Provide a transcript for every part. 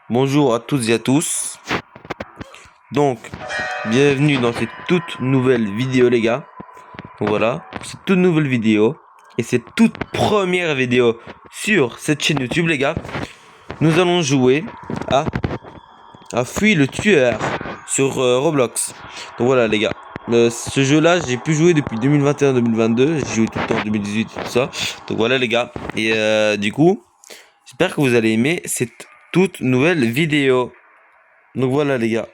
Bonjour à toutes et à tous. Donc, bienvenue dans cette toute nouvelle vidéo les gars. Donc voilà, cette toute nouvelle vidéo. Et cette toute première vidéo sur cette chaîne YouTube les gars. Nous allons jouer à Fuis le tueur sur Roblox. Donc voilà les gars. Ce jeu là j'ai pu jouer depuis 2021-2022. J'ai joué tout le temps en 2018 et tout ça. Donc voilà les gars. Et du coup, j'espère que vous allez aimer cette toute nouvelle vidéo. Donc voilà les gars.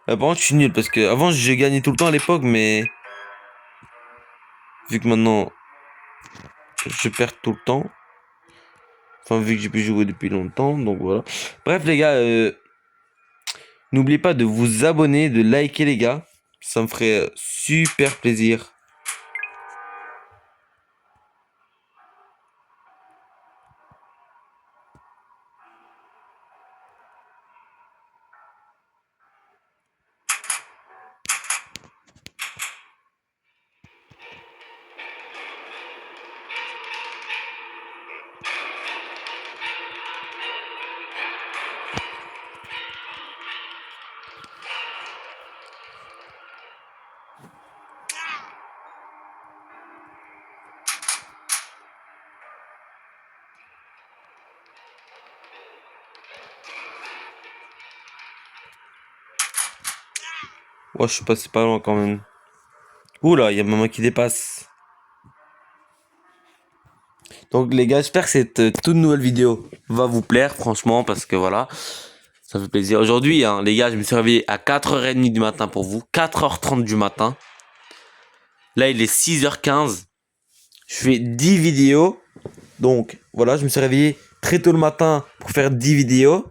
Par contre, je suis nul parce que avant je gagnais tout le temps à l'époque, mais vu que maintenant je perds tout le temps, enfin vu que j'ai pu jouer depuis longtemps, donc voilà. Bref les gars, n'oubliez pas de vous abonner, de liker les gars, ça me ferait super plaisir. Ouais, je suis passé pas loin quand même. Oula, il y a maman qui dépasse. Donc les gars, j'espère que cette toute nouvelle vidéo va vous plaire, franchement, parce que voilà, ça fait plaisir. Aujourd'hui, hein, les gars, je me suis réveillé à 4h30 du matin pour vous, 4h30 du matin. Là, il est 6h15. Je fais 10 vidéos. Donc voilà, je me suis réveillé très tôt le matin pour faire 10 vidéos.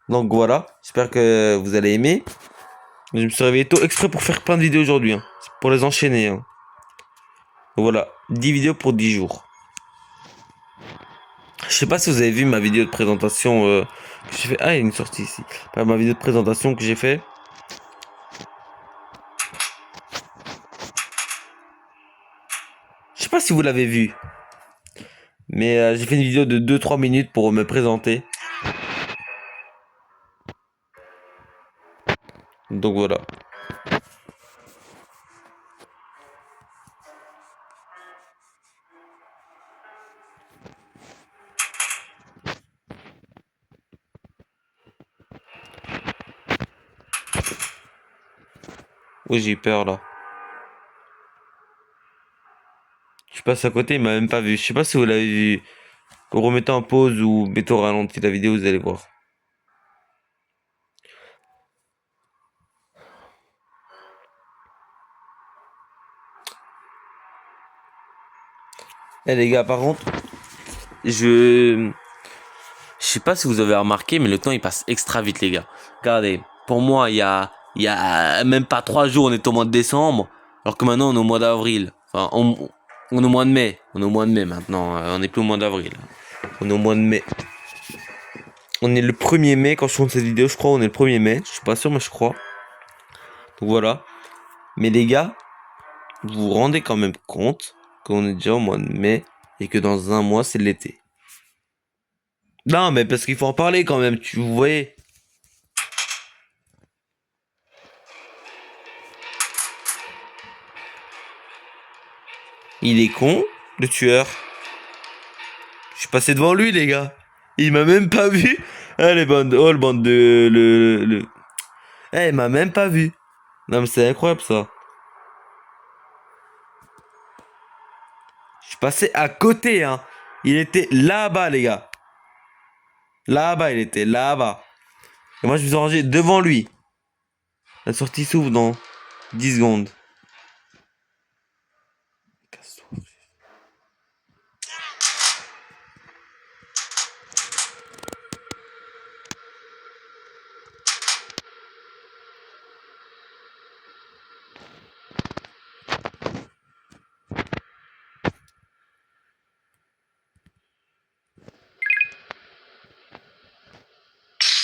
Donc voilà, j'espère que vous allez aimer. Je me suis réveillé tôt exprès pour faire plein de vidéos aujourd'hui, hein. C'est pour les enchaîner, hein. Donc voilà, 10 vidéos pour 10 jours. Je sais pas si vous avez vu ma vidéo de présentation que j'ai fait. Ah, il y a une sortie ici. Ma vidéo de présentation que j'ai fait. Je sais pas si vous l'avez vu. Mais j'ai fait une vidéo de 2-3 minutes pour me présenter. Donc voilà. Oui, j'ai eu peur là. Je passe à côté, il m'a même pas vu. Je sais pas si vous l'avez vu. Remettez en pause ou mettez au ralenti la vidéo, vous allez voir. Eh les gars, par contre, je sais pas si vous avez remarqué, mais le temps il passe extra vite, les gars. Regardez, pour moi, il y a même pas 3 jours, on est au mois de décembre, alors que maintenant on est au mois d'avril. Enfin, on est au mois de mai. On est au mois de mai maintenant, on n'est plus au mois d'avril. On est au mois de mai. On est le 1er mai quand je tourne cette vidéo, je crois, on est le 1er mai. Je suis pas sûr, mais je crois. Donc voilà. Mais les gars, vous vous rendez quand même compte qu'on est déjà au mois de mai et que dans un mois, c'est l'été. Non, mais parce qu'il faut en parler quand même, tu vous voyez. Il est con, le tueur. Je suis passé devant lui, les gars. Il m'a même pas vu. Ah, les bandes, oh, le bande de, le. Eh, il m'a même pas vu. Non, mais c'est incroyable, ça. Je suis passé à côté, hein. Il était là-bas, les gars. Là-bas, il était là-bas. Et moi, je me suis rangé devant lui. La sortie s'ouvre dans 10 secondes.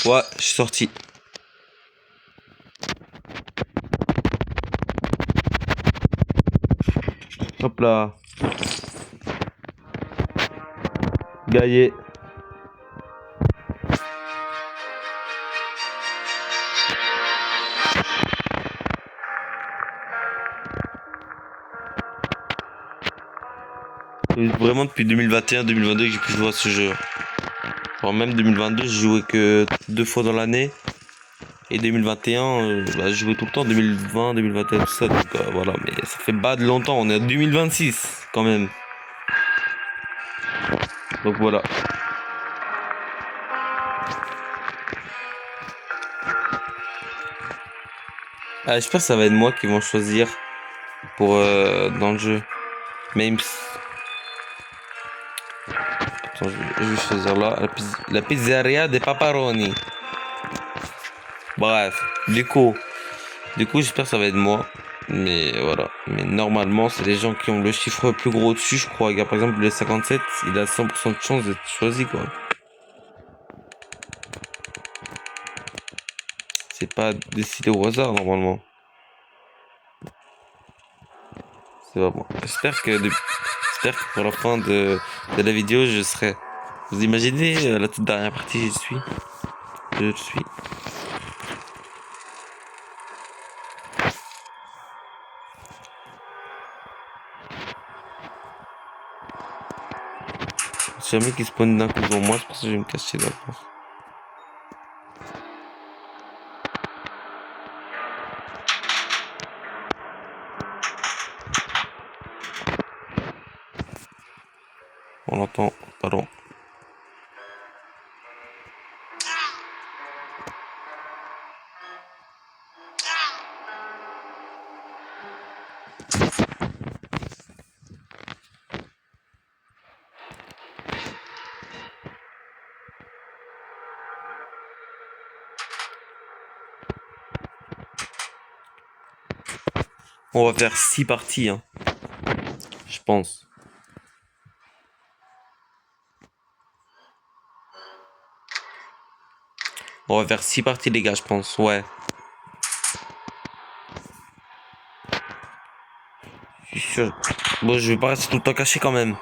Ouais, je suis sorti. Hop là. Gaillé. vraiment depuis 2021-2022 que j'ai pu jouer à ce jeu. Genre même 2022, j'ai joué que 2 fois dans l'année. Et 2021, je jouais tout le temps, 2020, 2021, tout ça. Donc voilà, mais ça fait bad longtemps. On est en 2026 quand même. Donc voilà. Ah, j'espère que ça va être moi qui vont choisir pour dans le jeu. Même. Attends, je vais choisir là. La pizzeria des Paparoni. Bref, du coup, j'espère que ça va être moi. Mais voilà. Mais normalement, c'est les gens qui ont le chiffre plus gros au-dessus, je crois. Par exemple, le 57, il a 100% de chance d'être choisi, quoi. C'est pas décidé au hasard, normalement. C'est pas moi. J'espère que pour la fin de la vidéo, je serai. Vous imaginez la toute dernière partie, je suis. Si jamais qui spawn d'un coup devant moi, c'est pour ça que je vais me cacher là. On l'entend, pardon. On va faire 6 parties, hein. Je pense. On va faire 6 parties, les gars, je pense. Ouais. Je suis sûr. Bon, je vais pas rester tout le temps caché quand même.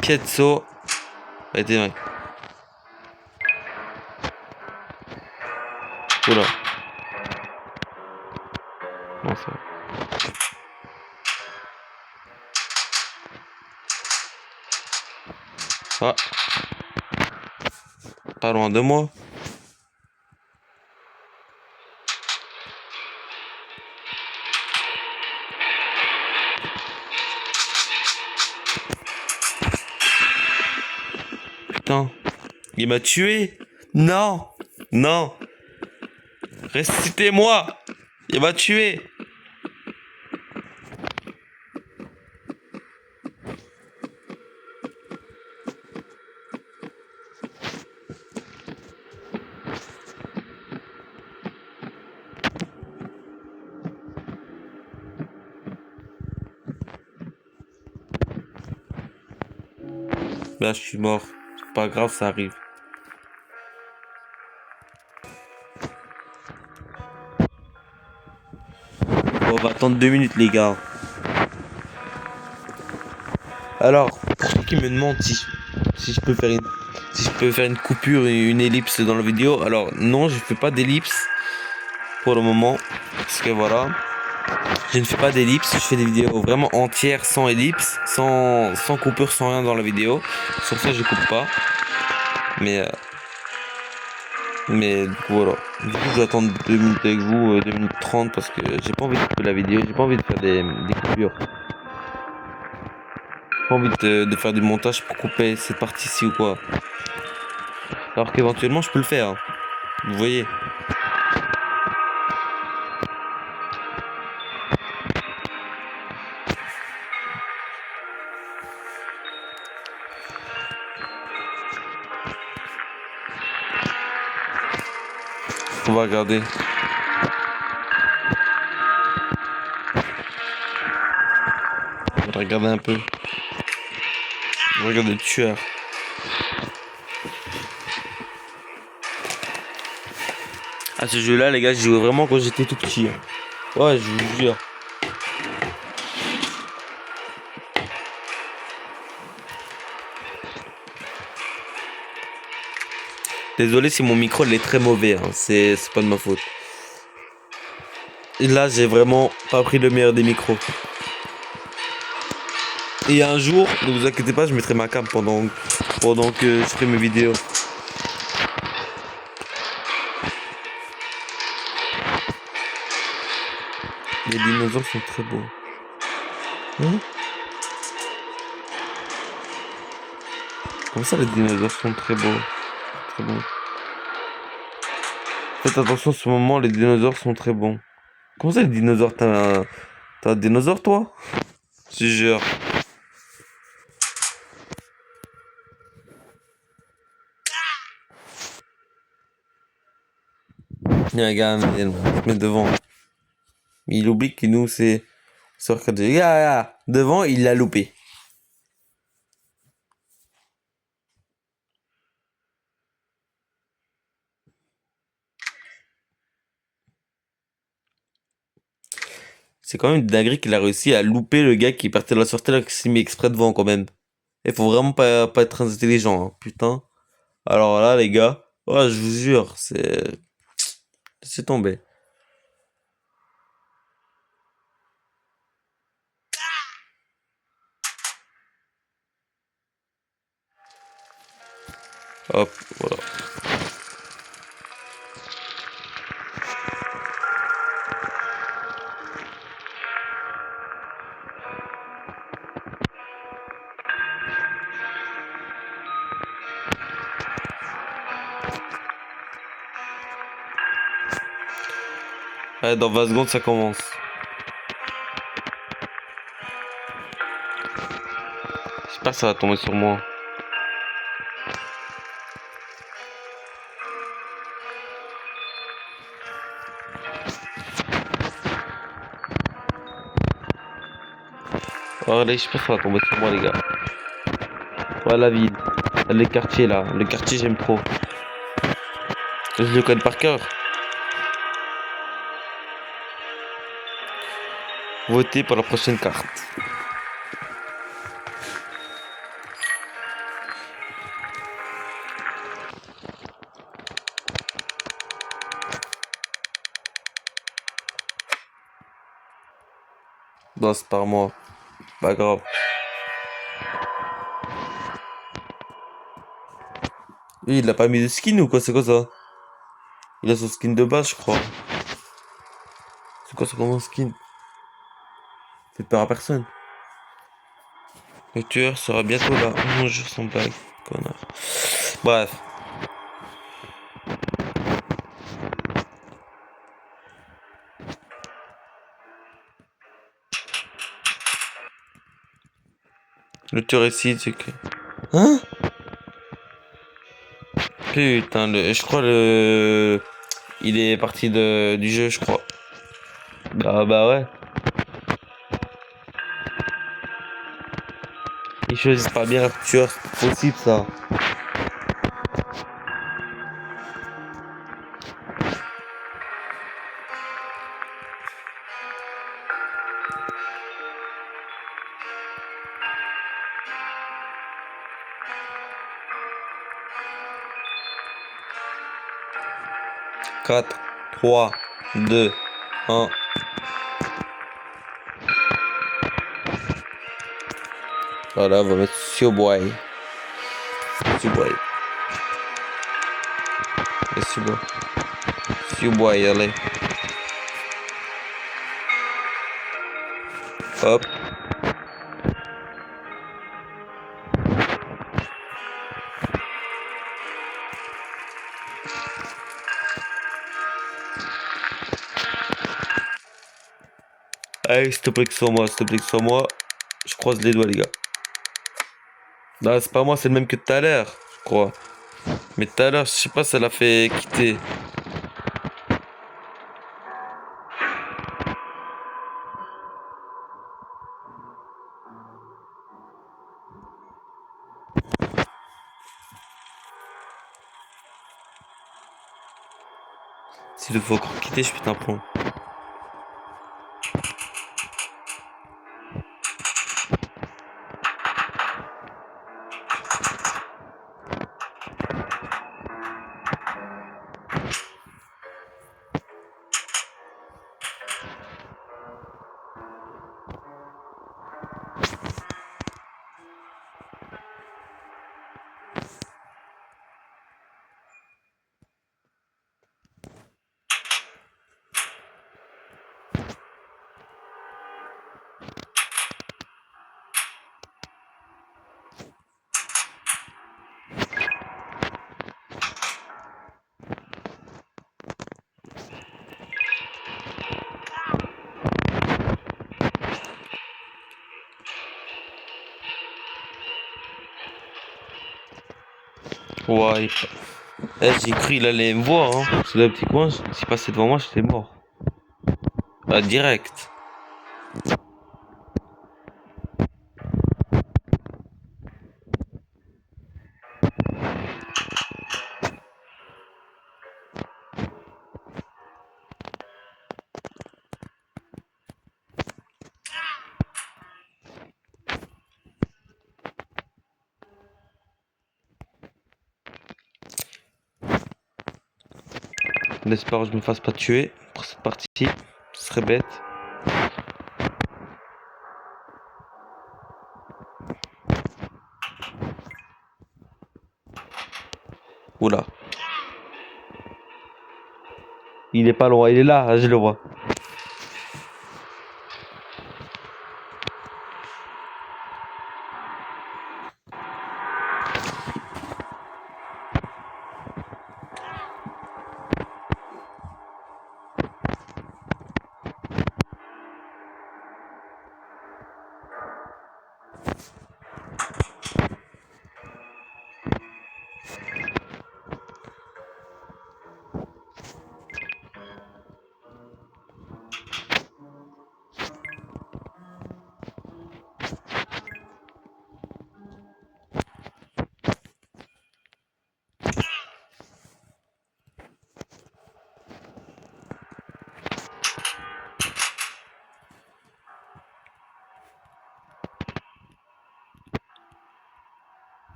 Pietzo. Ouais, t'es vrai. Oula. Non, ça va. Ah. Pas loin de moi. Putain. Il m'a tué. Non. Non. Ressuscitez-moi. Il m'a tué. Là, je suis mort. C'est pas grave, ça arrive. Bon, on va attendre 2 minutes, les gars. Alors, pour ceux qui me demandent si je peux faire une coupure et une ellipse dans la vidéo, alors non, je fais pas d'ellipse pour le moment. Parce que voilà, je ne fais pas d'ellipse, je fais des vidéos vraiment entières sans ellipse, sans coupure, sans rien dans la vidéo. Sur ça, je coupe pas. Mais du coup, voilà. Du coup, je vais attendre 2 minutes avec vous, 2 minutes 30 parce que j'ai pas envie de couper la vidéo, j'ai pas envie de faire des coupures. J'ai pas envie de faire du montage pour couper cette partie-ci ou quoi. Alors qu'éventuellement, je peux le faire, hein. Vous voyez. On va regarder. On va regarder un peu. On va regarder le tueur. À ce jeu-là, les gars, j'y jouais vraiment quand j'étais tout petit, hein. Ouais, je vous jure. Désolé si mon micro il est très mauvais, hein. C'est pas de ma faute. là, j'ai vraiment pas pris le meilleur des micros. Et un jour, ne vous inquiétez pas, je mettrai ma cam pendant que je fais mes vidéos. Les dinosaures sont très beaux. Hein? Comment ça, les dinosaures sont très beaux? Très bons. Faites attention, en ce moment, les dinosaures sont très bons. Comment ça, les dinosaures? T'as un dinosaure, toi? Je te jure. Il regarde, il se met devant. Il oublie que nous, c'est... Devant, il l'a loupé. C'est quand même une dinguerie qu'il a réussi à louper le gars qui partait de la sortie là, qui s'est mis exprès devant quand même. Il faut vraiment pas être très intelligent, hein, putain. Alors là, les gars, ouais, je vous jure, c'est tombé. Hop, voilà. Ouais, dans 20 secondes, ça commence. J'espère que ça va tomber sur moi. Oh, allez, j'espère que ça va tomber sur moi, les gars. Voilà la ville. Les quartiers, là. Le quartier, j'aime trop. Je le connais par cœur. Votez pour la prochaine carte. Non, c'est pas moi. Pas grave. Lui, il a pas mis de skin ou quoi? C'est quoi ça? Il a son skin de base, je crois. C'est quoi ça comme un skin? Faites peur à personne. Le tueur sera bientôt là. Mon jeu sans blague, connard. Bref. Le tueur ici, c'est que... Hein? Putain, je crois il est parti du jeu, je crois. Bah ouais. Ils choisissent pas bien leur tueur, c'est possible ça. Quatre, 3, 2, 1. Voilà, on va mettre Sioboy. Sioboy. Sioboy. Sioboy, allez. Hop. Allez, s'il te plaît que ce soit moi, s'il te plaît que ce soit moi. Je croise les doigts, les gars. Non, c'est pas moi, c'est le même que tout à l'heure, je crois. Mais tout à l'heure, je sais pas, ça l'a fait quitter. S'il faut encore quitter, je putain prends. Ouais, j'ai cru il allait me voir, hein. C'est le petit coin, s'il passait devant moi, j'étais mort. Ah, direct. On espère que je me fasse pas tuer pour cette partie. Ce serait bête. Oula. Il est pas loin, il est là, je le vois.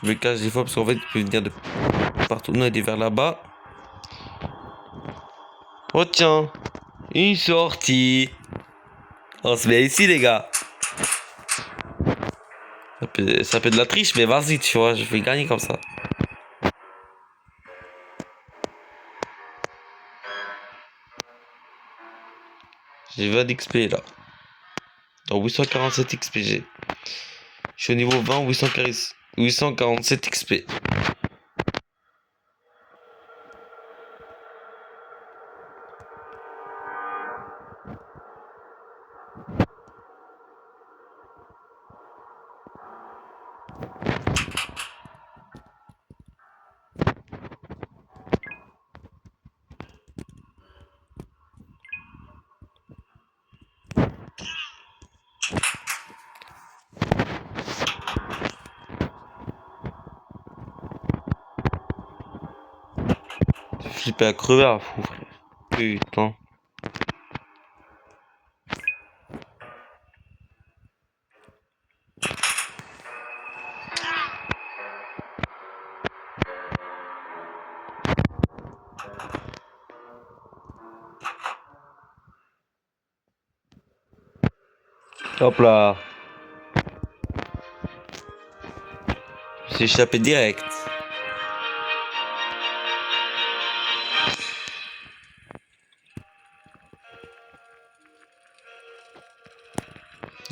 Je me cache des fois parce qu'en fait, il peut venir de partout. Non, il est vers là-bas. Oh tiens, une sortie. On se met ici, les gars. Ça peut de la triche, mais vas-y, tu vois, je vais gagner comme ça. J'ai 20 d'XP là. Dans 847 XP, je suis au niveau 20, 847 XP. Flipper à crever à fou, frère. Putain. Hop là. Je me suis échappé direct.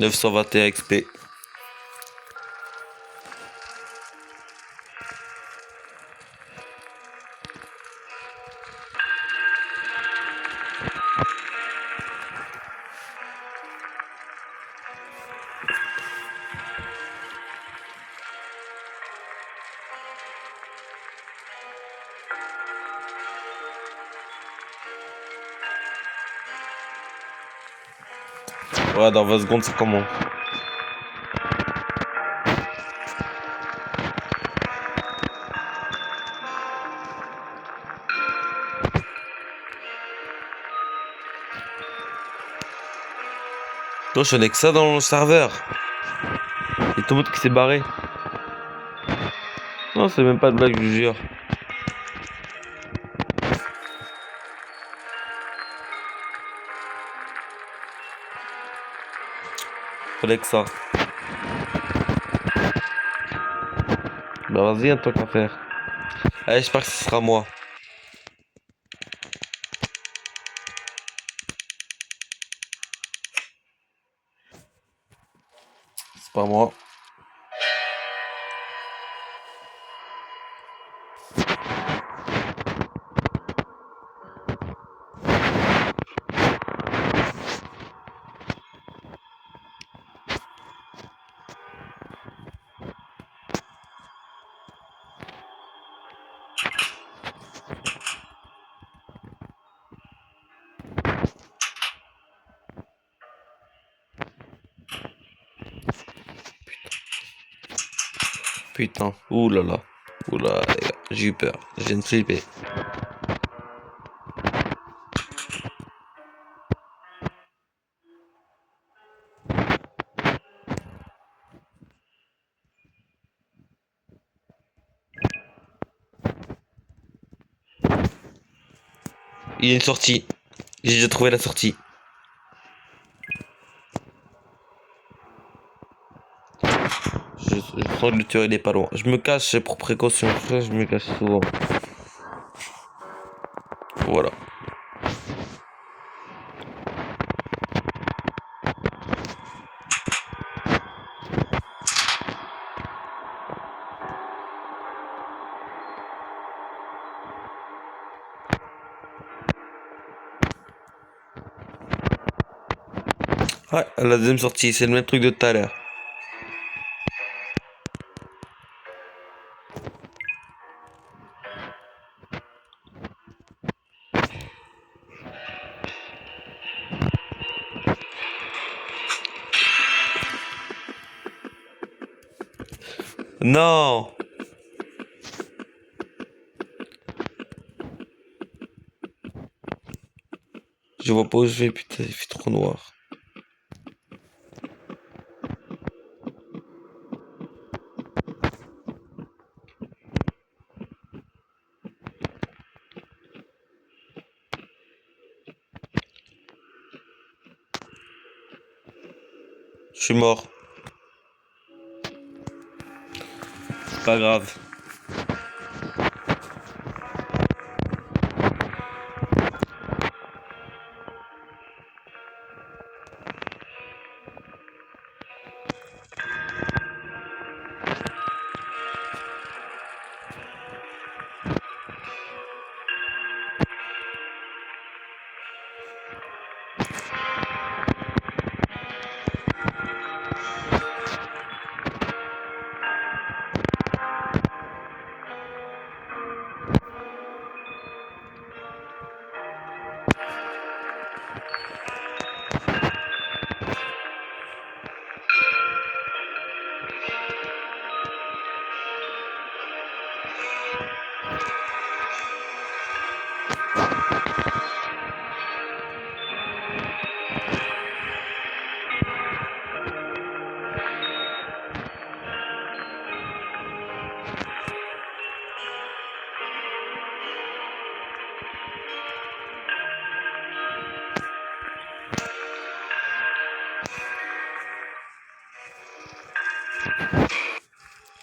« 921 XP. Ouais, dans 20 secondes, c'est comment? Toi, je n'ai que ça dans le serveur. Et tout le monde qui s'est barré. Non, c'est même pas de blague, je vous jure. Fallait que ça. Bah vas-y, un truc à faire. Allez, j'espère que ce sera moi. C'est pas moi. putain. Ouh là là. Ouh là, les gars. J'ai eu peur. Je viens de flipper. Il y a une sortie. J'ai déjà trouvé la sortie. Je sens que le tueur il est pas loin. Je me cache pour précaution. Je me cache souvent. Voilà. Ouais, la deuxième sortie, c'est le même truc de tout à l'heure. Non! Je vois pas où je vais, putain, il fait trop noir. Je suis mort. C'est pas grave.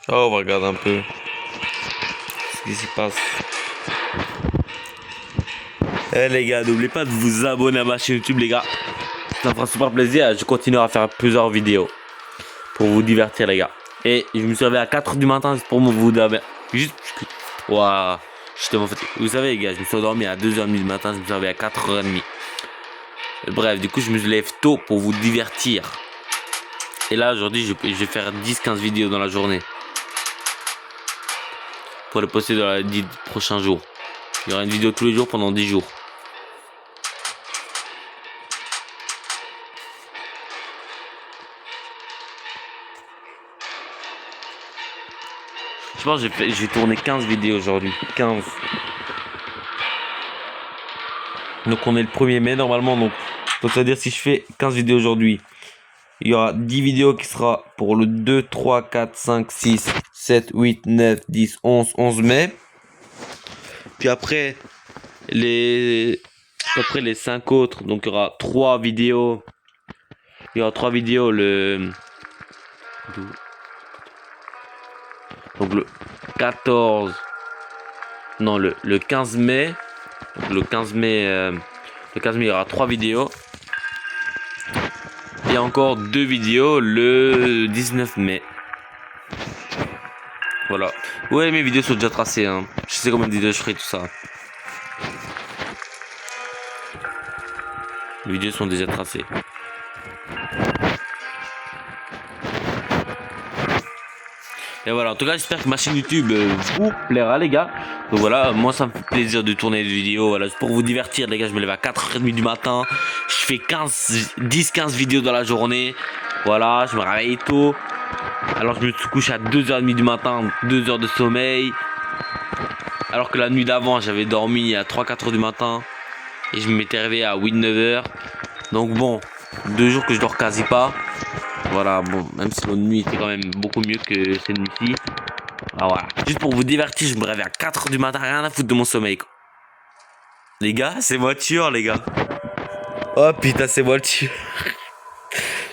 Oh, on va regarder un peu ce qui se passe. Eh les gars, n'oubliez pas de vous abonner à ma chaîne YouTube, les gars. Ça me fera super plaisir. Je continuerai à faire plusieurs vidéos pour vous divertir, les gars. Et je me suis réveillé à 4h du matin juste pour vous dormir. Juste. Waouh. Justement, vous savez, les gars, je me suis endormi à 2h30 du matin. Je me suis réveillé à 4h30. Bref, du coup, je me lève tôt pour vous divertir. Et là, aujourd'hui, je vais faire 10-15 vidéos dans la journée. Pour les poster dans les 10 prochains jours. Il y aura une vidéo tous les jours pendant 10 jours. Je pense que je vais tourner 15 vidéos aujourd'hui. 15. Donc on est le 1er mai normalement. Donc ça veut dire si je fais 15 vidéos aujourd'hui, il y aura 10 vidéos qui sera pour le 2, 3, 4, 5, 6, 7, 8, 9, 10, 11 mai. Puis après les 5 autres, donc il y aura 3 vidéos. Il y aura 3 vidéos le... Donc le 14... Non, le 15 mai. Le 15 mai, il y aura 3 vidéos. Et encore 2 vidéos le 19 mai. Voilà. Ouais, mes vidéos sont déjà tracées. Hein. Je sais combien de vidéos je ferai, tout ça. Les vidéos sont déjà tracées. Et voilà, en tout cas, j'espère que ma chaîne YouTube vous plaira, les gars. Donc voilà, moi, ça me fait plaisir de tourner des vidéos. Voilà, pour vous divertir, les gars, je me lève à 4h30 du matin. Je fais 10-15 vidéos dans la journée. Voilà, je me réveille tôt. Alors je me suis couché à 2h30 du matin, 2 heures de sommeil. Alors que la nuit d'avant, j'avais dormi à 3-4 heures du matin. Et je m'étais réveillé à 8-9 heures. Donc bon, 2 jours que je dors quasi pas. Voilà, bon, même si l'autre nuit était quand même beaucoup mieux que cette nuit-ci. Ah voilà. Juste pour vous divertir, je me réveille à 4 heures du matin, rien à foutre de mon sommeil, quoi. Les gars, c'est voiture, les gars. Oh putain, c'est voiture.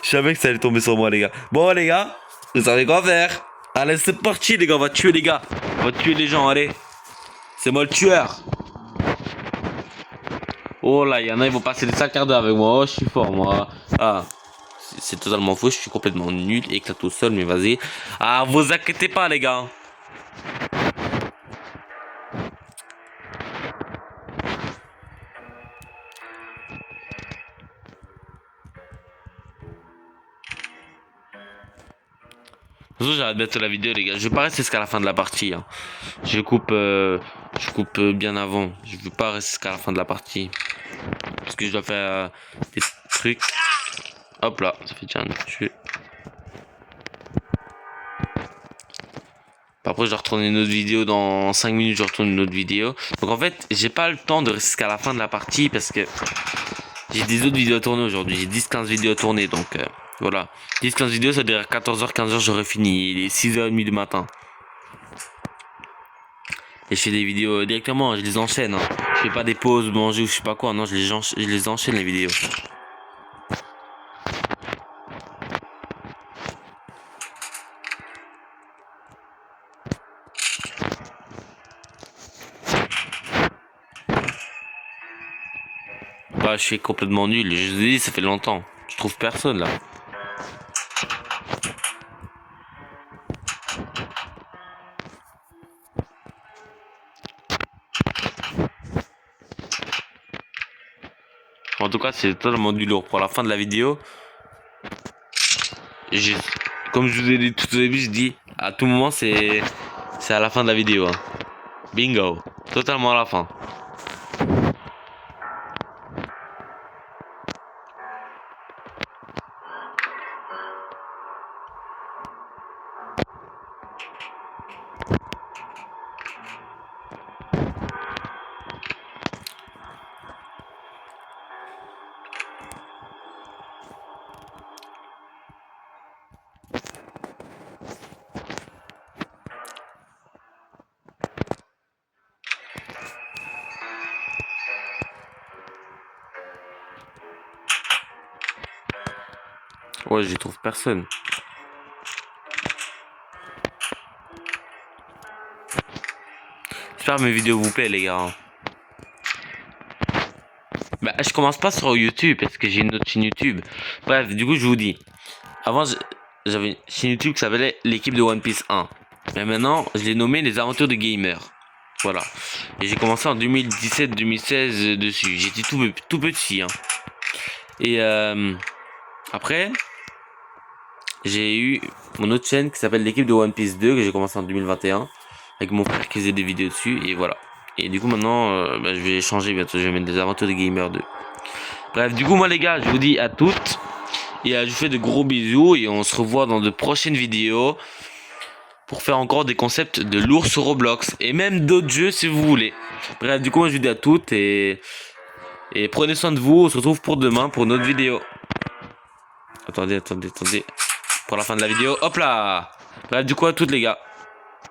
Je savais que ça allait tomber sur moi, les gars. Bon, les gars, vous savez quoi faire. Allez, c'est parti, les gars. On va tuer les gars. On va tuer les gens, allez. C'est moi le tueur. Oh là, il y en a, ils vont passer des 5 quarts d'heure avec moi. Oh, je suis fort, moi. Ah, c'est totalement faux. Je suis complètement nul. Éclate tout seul, mais vas-y. Ah, vous inquiétez pas, les gars. De toute façon, j'arrête bientôt la vidéo, les gars. Je vais pas rester jusqu'à la fin de la partie. Hein. Je coupe bien avant. Je veux pas rester jusqu'à la fin de la partie. Parce que je dois faire des trucs. Hop là, ça fait déjà un tué. Après, je dois retourner une autre vidéo dans 5 minutes. Je retourne une autre vidéo. Donc en fait, j'ai pas le temps de rester jusqu'à la fin de la partie parce que j'ai des autres vidéos à tourner aujourd'hui. J'ai 10-15 vidéos à tourner. Donc voilà. 10-15 vidéos, ça veut dire 14h, 15h, j'aurai fini. Il est 6h30 du matin. Et je fais des vidéos directement, je les enchaîne. Hein. Je fais pas des pauses, manger ou je sais pas quoi. Non, je les enchaîne les vidéos. Bah, je suis complètement nul. Je vous ai dit, ça fait longtemps. Je trouve personne là. En tout cas, c'est totalement du lourd. Pour la fin de la vidéo, comme je vous ai dit tout au début, je dis à tout moment, c'est à la fin de la vidéo. Hein. Bingo. Totalement à la fin. Ouais, j'y trouve personne. J'espère que mes vidéos vous plaisent, les gars. Bah, je commence pas sur YouTube parce que j'ai une autre chaîne YouTube. Bref, du coup, je vous dis. Avant, j'avais une chaîne YouTube qui s'appelait l'équipe de One Piece 1. Mais maintenant, je l'ai nommé les aventures de gamer. Voilà. Et j'ai commencé en 2017-2016 dessus. J'étais tout petit. Hein. Et après, j'ai eu mon autre chaîne qui s'appelle l'équipe de One Piece 2 que j'ai commencé en 2021 avec mon frère qui faisait des vidéos dessus et voilà. Et du coup maintenant je vais changer bientôt, je vais mettre des aventures de gamer 2. Bref, du coup moi les gars, je vous dis à toutes et je vous fais de gros bisous et on se revoit dans de prochaines vidéos pour faire encore des concepts de lourds sur Roblox et même d'autres jeux si vous voulez. Bref, du coup moi je vous dis à toutes et prenez soin de vous, on se retrouve pour demain pour une autre vidéo. Attendez. Pour la fin de la vidéo. Hop là. Bref, du coup à toutes les gars.